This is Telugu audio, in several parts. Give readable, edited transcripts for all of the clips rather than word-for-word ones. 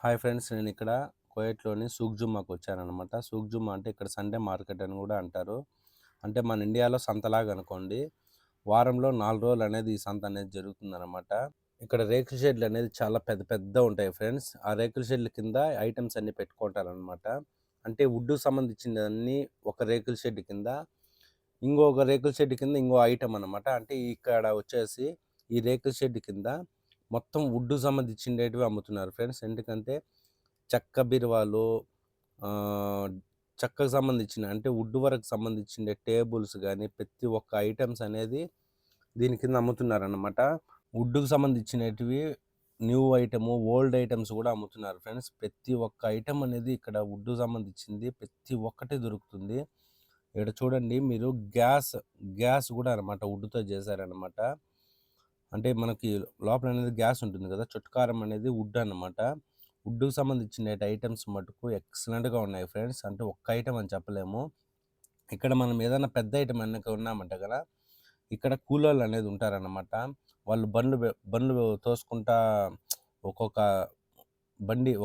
హాయ్ ఫ్రెండ్స్, నేను ఇక్కడ కువైట్‌లోని సూక్ వచ్చాననమాట. సూక్ అంటే ఇక్కడ సండే మార్కెట్ అని కూడా అంటారు. అంటే మన ఇండియాలో సంతలాగా అనుకోండి. వారంలో 4 రోజులు అనేది ఈ సంత అనేది జరుగుతుందనమాట. ఇక్కడ రేకుల షెడ్లు అనేది చాలా పెద్ద పెద్దగా ఉంటాయి ఫ్రెండ్స్. ఆ రేకుల షెడ్ల కింద ఐటెమ్స్ అన్నీ పెట్టుకుంటారనమాట. అంటే వుడ్‌కి సంబంధించినవన్నీ ఒక రేకుల షెడ్ కింద, ఇంకొక రేకుల షెడ్ కింద ఇంకో ఐటెమ్ అనమాట. అంటే ఇక్కడ వచ్చేసి ఈ రేకుల షెడ్ కింద మొత్తం వుడ్‌కి సంబంధించినటివి అమ్ముతున్నారు ఫ్రెండ్స్. ఎందుకంటే చెక్క బీరువాలు, ఆహ్, చెక్కకు సంబంధించిన అంటే వుడ్ వర్క్ సంబంధించిన టేబుల్స్ గానీ, ప్రతి ఒక్క ఐటెమ్స్ అనేది దీని కింద అమ్ముతున్నారనమాట. వుడ్‌కి సంబంధించినటివి న్యూ ఐటెము, ఓల్డ్ ఐటెమ్స్ గూడా అమ్ముతున్నారు ఫ్రెండ్స్. ప్రతి ఒక్క ఐటెమ్ అనేది ఇక్కడ వుడ్‌కి సంబంధించింది ప్రతి ఒక్కటి దొరుకుతుంది. ఇక్కడ చూడండి మీరు గ్యాస్ గూడా అనమాట వుడ్‌తో చేశారనమాట. అంటే మనకి లోపల అనేది గ్యాస్ ఉంటుంది కదా! చుట్టకారం అనేది వుడ్ అన్నమాట. వుడ్‌కి సంబంధించిన ఐటెమ్స్ మటుకు ఎక్సలెంట్‌గా ఉన్నాయి ఫ్రెండ్స్. అంటే ఒక్క ఐటెమ్ అని చెప్పలేము. ఇక్కడ మనం ఏదైనా పెద్ద ఐటెమ్ ఎనక ఉన్నామంటే గల, ఇక్కడ కూలోళ్ళు అనేది ఉంటారన్నమాట. వాళ్ళు బండ్లు తోసుకుంటా ఒక్కొక్క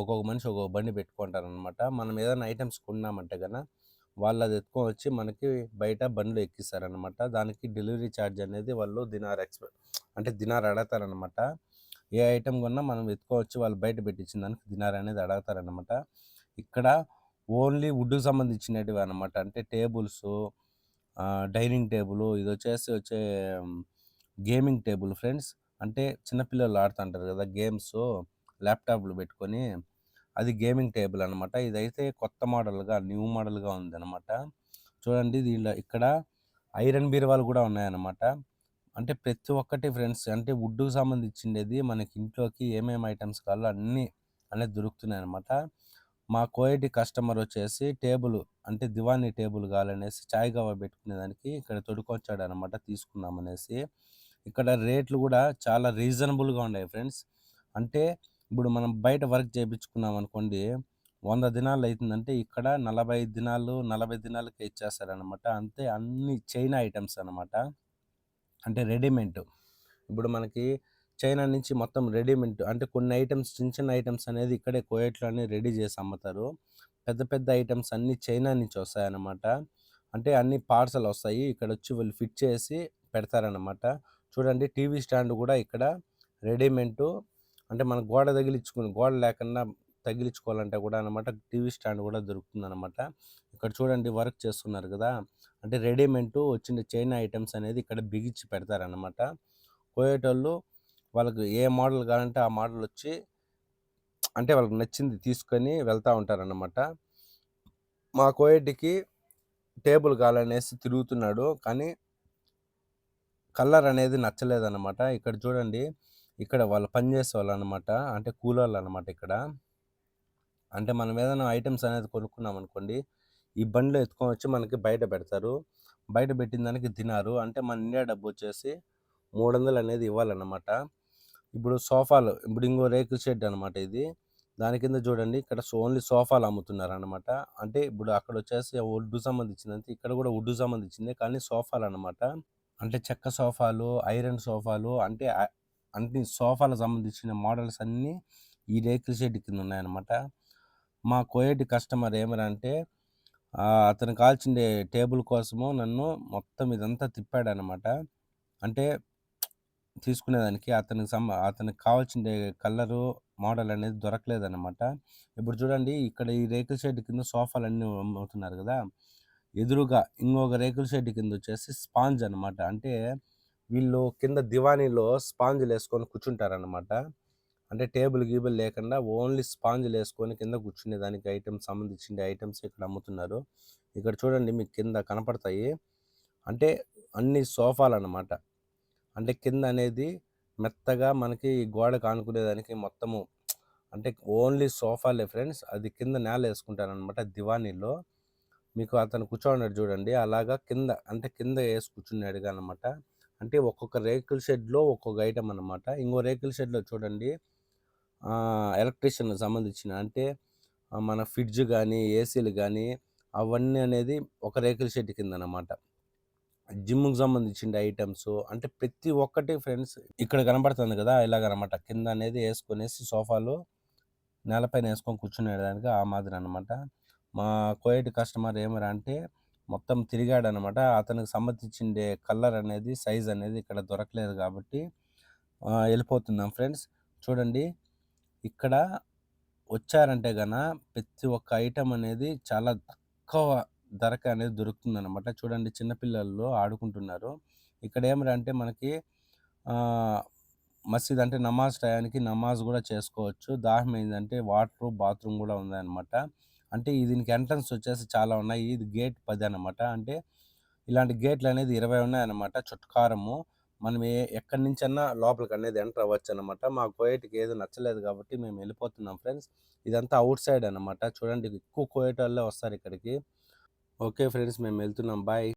ఒక్కొక్క మనిషి ఒక్కొక్క బండి పెట్టుకుంటారనమాట. మనం ఏదైనా ఐటెమ్స్ కొన్నామంటే గన, వాళ్ళది ఎత్తుకొనొచ్చి మనకి బయట బండ్లో ఎక్కిస్తారనమాట. దానికి డెలివరీ ఛార్జ్ అనేది వాళ్ళు అంటే దినార్ అడగతారనమాట. ఏ ఐటెమ్ కొన్నా మనం ఎత్తుకోవచ్చు, వాళ్ళు బయట పెట్టించిన దానికి దినార్ అనేది అడగతారనమాట. ఇక్కడ ఓన్లీ వుడ్‌కి సంబంధించినటివి అనమాట. అంటే టేబుల్సు, డైనింగ్ టేబులు, వచ్చే గేమింగ్ టేబుల్ ఫ్రెండ్స్. అంటే చిన్న పిల్లలు ఆడుతుంటారు కదా గేమ్సు, ల్యాప్‌టాప్‌లు పెట్టుకొని, అది గేమింగ్ టేబుల్ అనమాట. ఇదైతే కొత్త మోడల్‌గా, న్యూ మోడల్‌గా ఉందనమాట. చూడండి ఇక్కడ ఐరన్ బీరువాలు కూడా ఉన్నాయన్నమాట. అంటే ప్రతి ఒక్కటి ఫ్రెండ్స్, అంటే వుడ్‌కి సంబంధించిండేది మనకి ఇంట్లోకి ఏమేమి ఐటెమ్స్ కావాలో అన్నీ అనేది దొరుకుతున్నాయన్నమాట. మా కోయటి కస్టమర్ వచ్చేసి అంటే దివానీ టేబుల్ కావాలనేసి చాయ్ గవా పెట్టుకునేదానికి ఇక్కడ తొడుకొచ్చాడనమాట తీసుకుందామనేసి. ఇక్కడ రేట్లు కూడా చాలా రీజనబుల్‌గా ఉన్నాయి ఫ్రెండ్స్. అంటే ఇప్పుడు మనం బయట వర్క్ చేపించుకున్నాం అనుకోండి, 100 దినాలు అయితుందంటే ఇక్కడ 45 దినాలు, 40 దినాలకే ఇచ్చేస్తారనమాట. అంతే అన్ని చైనా ఐటెమ్స్ అనమాట. అంటే రెడీమేడ్. ఇప్పుడు మనకి చైనా నుంచి మొత్తం రెడీమేడ్ అంటే కొన్ని ఐటెమ్స్, చిన్న చిన్న ఐటెమ్స్ అనేది ఇక్కడే కువైట్‌లోనే రెడీ చేసి అమ్ముతారు. పెద్ద పెద్ద ఐటెమ్స్ అన్నీ చైనా నుంచి వస్తాయన్నమాట. అంటే అన్నీ పార్సెల్ వస్తాయి. ఇక్కడొచ్చి వీళ్ళు ఫిట్ చేసి పెడతారన్నమాట. చూడండి టీవీ స్టాండ్ కూడా ఇక్కడ రెడీమేడు. అంటే మన గోడ లేకుండా తగిలించుకోవాలంటే కూడా అనమాట టీవీ స్టాండ్ కూడా దొరుకుతుందనమాట. ఇక్కడ చూడండి వర్క్ చేస్తున్నారు కదా! అంటే రెడీమేడ్ వచ్చిన చైనా ఐటెమ్స్ అనేది ఇక్కడ బిగించి పెడతారన్నమాట. కోయేటోళ్ళు వాళ్ళకి ఏ మోడల్ కావాలంటే ఆ మోడల్ వచ్చి అంటే వాళ్ళకి నచ్చింది తీసుకొని వెళ్తా ఉంటారన్నమాట. మా కోయేటికి టేబుల్ కావాలనేసి తిరుగుతున్నాడు. కానీ కలర్ అనేది నచ్చలేదన్నమాట. ఇక్కడ చూడండి, ఇక్కడ వాళ్ళు పనిచేసేవాళ్ళనమాట. అంటే కూలోళ్ళనమాట ఇక్కడ. అంటే మనం ఏదైనా ఐటెమ్స్ అనేది కొనుక్కున్నాం అనుకోండి, ఈ బండిలో ఎత్తుకొని వచ్చి మనకి బయట పెడతారు. బయట పెట్టిన దానికి దినారు. అంటే మన ఇండియా డబ్బు వచ్చేసి 300 అనేది ఇవ్వాలన్నమాట. ఇప్పుడు ఇంకో రేకుల షెడ్ అనమాట ఇది. దాని కింద చూడండి ఇక్కడ ఓన్లీ సోఫాలు అమ్ముతున్నారనమాట. అంటే ఇప్పుడు అక్కడ వచ్చేసి వుడ్‌కి సంబంధించిందంతే, ఇక్కడ కూడా వుడ్‌కి సంబంధించిందే కానీ సోఫాలనమాట. అంటే చెక్క సోఫాలు, ఐరన్ సోఫాలు, అంటే అన్ని సోఫాలకు సంబంధించిన మోడల్స్ అన్నీ ఈ రేకుల షెడ్ కింద ఉన్నాయన్నమాట. మా కోయేటి కస్టమర్ ఏమరా అంటే అతను కావాల్సిండే టేబుల్ కోసము నన్ను మొత్తం ఇదంతా తిప్పాడనమాట. అంటే తీసుకునేదానికి అతనికి కావాల్సిండే కలరు, మోడల్ అనేది దొరకలేదనమాట. ఇప్పుడు చూడండి ఇక్కడ ఈ రేకుల షెడ్ కింద సోఫాలన్నీ అమ్ముతున్నారు కదా! ఎదురుగా ఇంకొక రేకుల షెడ్ కింద వచ్చేసి స్పాంజ్ అనమాట. అంటే వీళ్ళు కింద దివానీలో స్పాంజ్‌లేసుకొని కూర్చుంటారనమాట. అంటే గీబుల్ లేకుండా ఓన్లీ స్పాంజ్‌లేసుకొని కింద కూర్చునేదానికి సంబంధించిన ఐటెమ్స్ ఇక్కడ అమ్ముతున్నారు. ఇక్కడ చూడండి మీకు కింద కనపడతాయి. అంటే అన్ని సోఫాలనమాట. అంటే కింద అనేది మెత్తగా మనకి గోడకు ఆనుకునేదానికి మొత్తము అంటే ఓన్లీ సోఫాలే ఫ్రెండ్స్. అది కింద నేలేసుకుంటారనమాట దివానీలో. మీకు అతను కూర్చోన్నాడు చూడండి. అలాగా కింద ఏసి కూర్చున్నాడుగా అనమాట. అంటే ఒక్కొక్క రేకుల షెడ్‌లో ఒక్కొక్క ఐటెమ్ అనమాట. ఇంకో రేకుల షెడ్‌లో చూడండి ఎలక్ట్రీషియన్‌కి సంబంధించిన అంటే మన ఫ్రిడ్జ్ గానీ, ఏసీలు గానీ అవన్నీ అనేది ఒక రేకుల షెడ్ కిందనమాట. జిమ్‌కి సంబంధించిన ఐటెమ్స్ అంటే ప్రతి ఒక్కటి ఫ్రెండ్స్ ఇక్కడ కనపడుతుంది కదా! ఇలాగనమాట. కింద అనేది ఏసుకొనేసి సోఫాలు నేలపైన వేసుకొని కూర్చునేదానికి ఆ మాదిరి అనమాట. మా కోయట్ కస్టమర్ ఏమరా అంటే మొత్తం తిరిగాడనమాట. అతనికి సంబంధించిండే కలర్ అనేది, సైజ్ అనేది ఇక్కడ దొరకలేదు కాబట్టి వెళ్ళిపోతున్నాం ఫ్రెండ్స్. చూడండి, ఇక్కడ వచ్చారంటే గన ప్రతి ఒక్క ఐటెం అనేది చాలా తక్కువ ధరకే అనేది దొరుకుతుందనమాట. చూడండి, చిన్న పిల్లలు ఆడుకుంటున్నారు. ఇక్కడ ఏమిరా అంటే మనకి ఆహ్, మసీద్ అంటే నమాజ్ టయానికి నమాజ్ గూడా చేసుకోవచ్చు. దాహం అయిందంటే వాటరు, బాత్రూమ్ గూడా ఉందనమాట. అంటే దీనికి ఎంట్రన్స్ వచ్చేసి చాలా ఉన్నాయి. ఇది గేట్ 10 అనమాట. అంటే ఇలాంటి గేట్లనేది 20 ఉన్నాయన్నమాట చుట్టకారము. మనం ఎక్కడి నుంచన్నా లోపలికనేది ఎంటర్ అవ్వచ్చనమాట. మా కోయట్‌కి ఏది నచ్చలేదు కాబట్టి మేము వెళ్ళిపోతున్నాం ఫ్రెండ్స్. ఇదంతా ఔట్ సైడ్ అనమాట. చూడండి, ఎక్కువ కోయటోళ్ళే వస్తారు ఇక్కడికి. ఓకే ఫ్రెండ్స్, మేము వెళ్తున్నాం. బాయ్.